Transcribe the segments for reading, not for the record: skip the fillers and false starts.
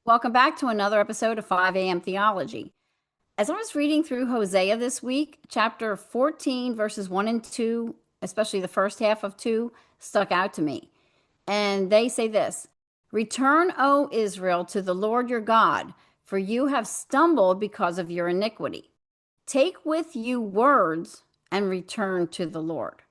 Welcome back to another episode of 5 a.m. Theology. As I was reading through Hosea this week, chapter 14, verses 1 and 2, especially the first half of 2, stuck out to me. And they say this: Return, O Israel, to the Lord your God, for you have stumbled because of your iniquity. Take with you words and return to the Lord.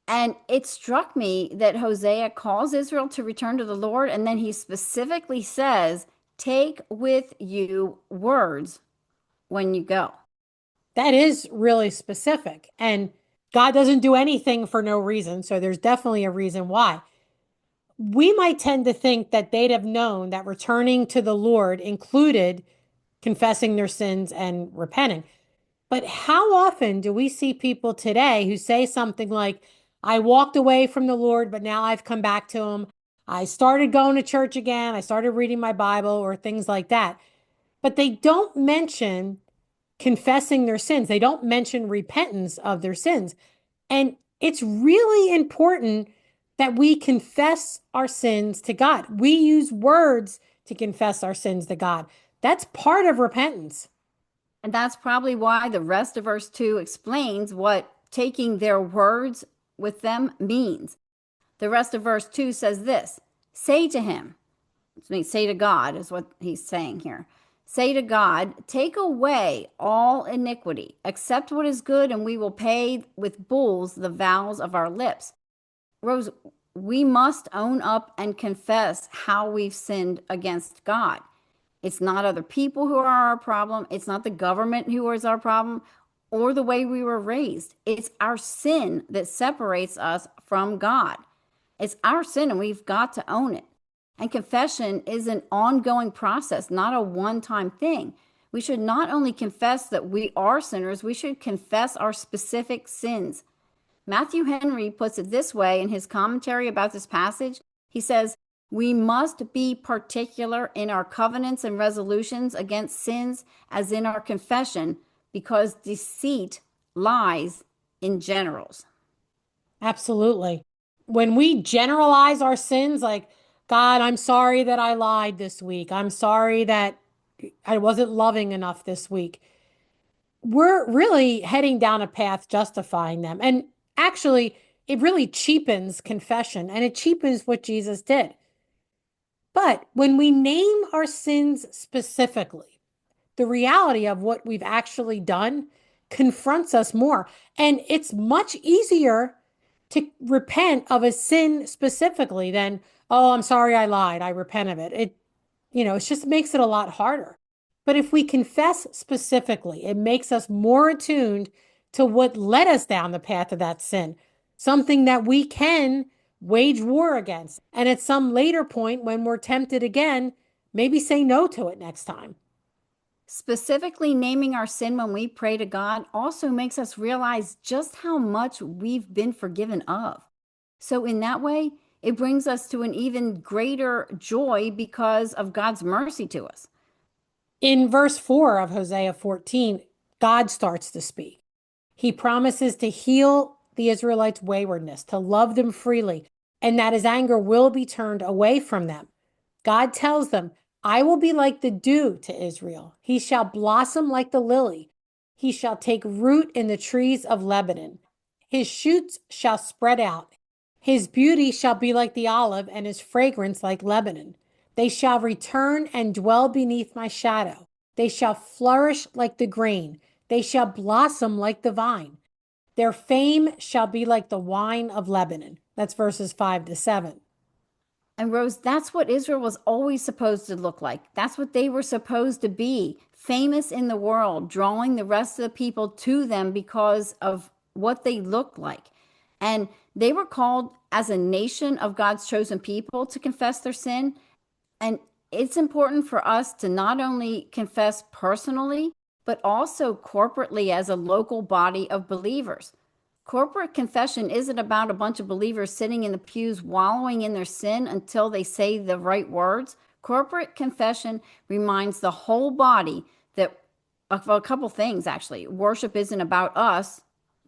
And it struck me that Hosea calls Israel to return to the Lord, and then he specifically says, take with you words when you go. That is really specific. And God doesn't do anything for no reason. So there's definitely a reason why. We might tend to think that they'd have known that returning to the Lord included confessing their sins and repenting. But how often do we see people today who say something like, I walked away from the Lord, but now I've come back to him. I started going to church again. I started reading my Bible or things like that. But they don't mention confessing their sins. They don't mention repentance of their sins. And it's really important that we confess our sins to God. We use words to confess our sins to God. That's part of repentance. And that's probably why the rest of verse 2 explains what taking their words with them means. The rest of verse 2 says this: say to him, say to God is what he's saying here. Say to God, take away all iniquity, accept what is good, and we will pay with bulls the vows of our lips. Rose, we must own up and confess how we've sinned against God. It's not other people who are our problem. It's not the government who is our problem or the way we were raised. It's our sin that separates us from God. It's our sin, and we've got to own it. And confession is an ongoing process, not a one-time thing. We should not only confess that we are sinners, we should confess our specific sins. Matthew Henry puts it this way in his commentary about this passage. He says, we must be particular in our covenants and resolutions against sins as in our confession, because deceit lies in generals. Absolutely. When we generalize our sins, like, God, I'm sorry that I lied this week. I'm sorry that I wasn't loving enough this week. We're really heading down a path justifying them. And actually, it really cheapens confession and it cheapens what Jesus did. But when we name our sins specifically, the reality of what we've actually done confronts us more. And it's much easier to repent of a sin specifically than, oh, I'm sorry I lied. I repent of it. It just makes it a lot harder. But if we confess specifically, it makes us more attuned to what led us down the path of that sin, something that we can wage war against. And at some later point, when we're tempted again, maybe say no to it next time. Specifically naming our sin when we pray to God also makes us realize just how much we've been forgiven of. So in that way, it brings us to an even greater joy because of God's mercy to us. In verse 4 of Hosea 14, God starts to speak. He promises to heal the Israelites' waywardness, to love them freely, and that his anger will be turned away from them. God tells them, I will be like the dew to Israel. He shall blossom like the lily. He shall take root in the trees of Lebanon. His shoots shall spread out. His beauty shall be like the olive, and his fragrance like Lebanon. They shall return and dwell beneath my shadow. They shall flourish like the grain. They shall blossom like the vine. Their fame shall be like the wine of Lebanon. That's verses 5 to 7. And Rose, that's what Israel was always supposed to look like. That's what they were supposed to be, famous in the world, drawing the rest of the people to them because of what they looked like. And they were called as a nation of God's chosen people to confess their sin. And it's important for us to not only confess personally, but also corporately as a local body of believers. Corporate confession isn't about a bunch of believers sitting in the pews wallowing in their sin until they say the right words. Corporate confession reminds the whole body that of a couple things, actually. Worship isn't about us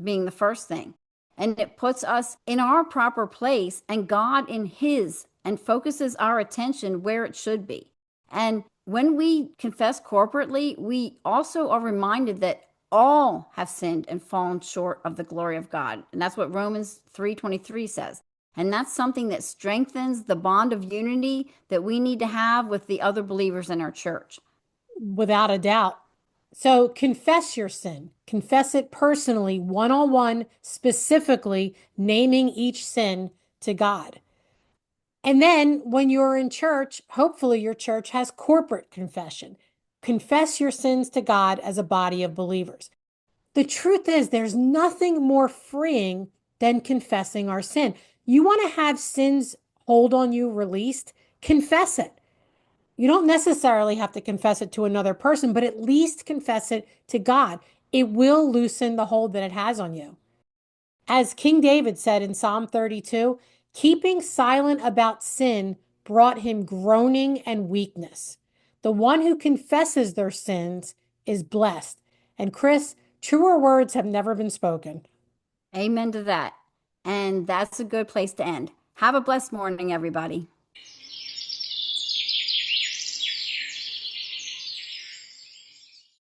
being the first thing. And it puts us in our proper place and God in his, and focuses our attention where it should be. And When we confess corporately, we also are reminded that all have sinned and fallen short of the glory of God. And that's what Romans 3:23 says. And that's something that strengthens the bond of unity that we need to have with the other believers in our church. Without a doubt. So confess your sin. Confess it personally, one on one, specifically naming each sin to God. And then when you're in church, hopefully your church has corporate confession. Confess your sins to God as a body of believers. The truth is, there's nothing more freeing than confessing our sin. You want to have sins hold on you released? Confess it. You don't necessarily have to confess it to another person, but at least confess it to God. It will loosen the hold that it has on you. As King David said in Psalm 32, keeping silent about sin brought him groaning and weakness. The one who confesses their sins is blessed. And Chris, truer words have never been spoken. Amen to that. And that's a good place to end. Have a blessed morning, everybody.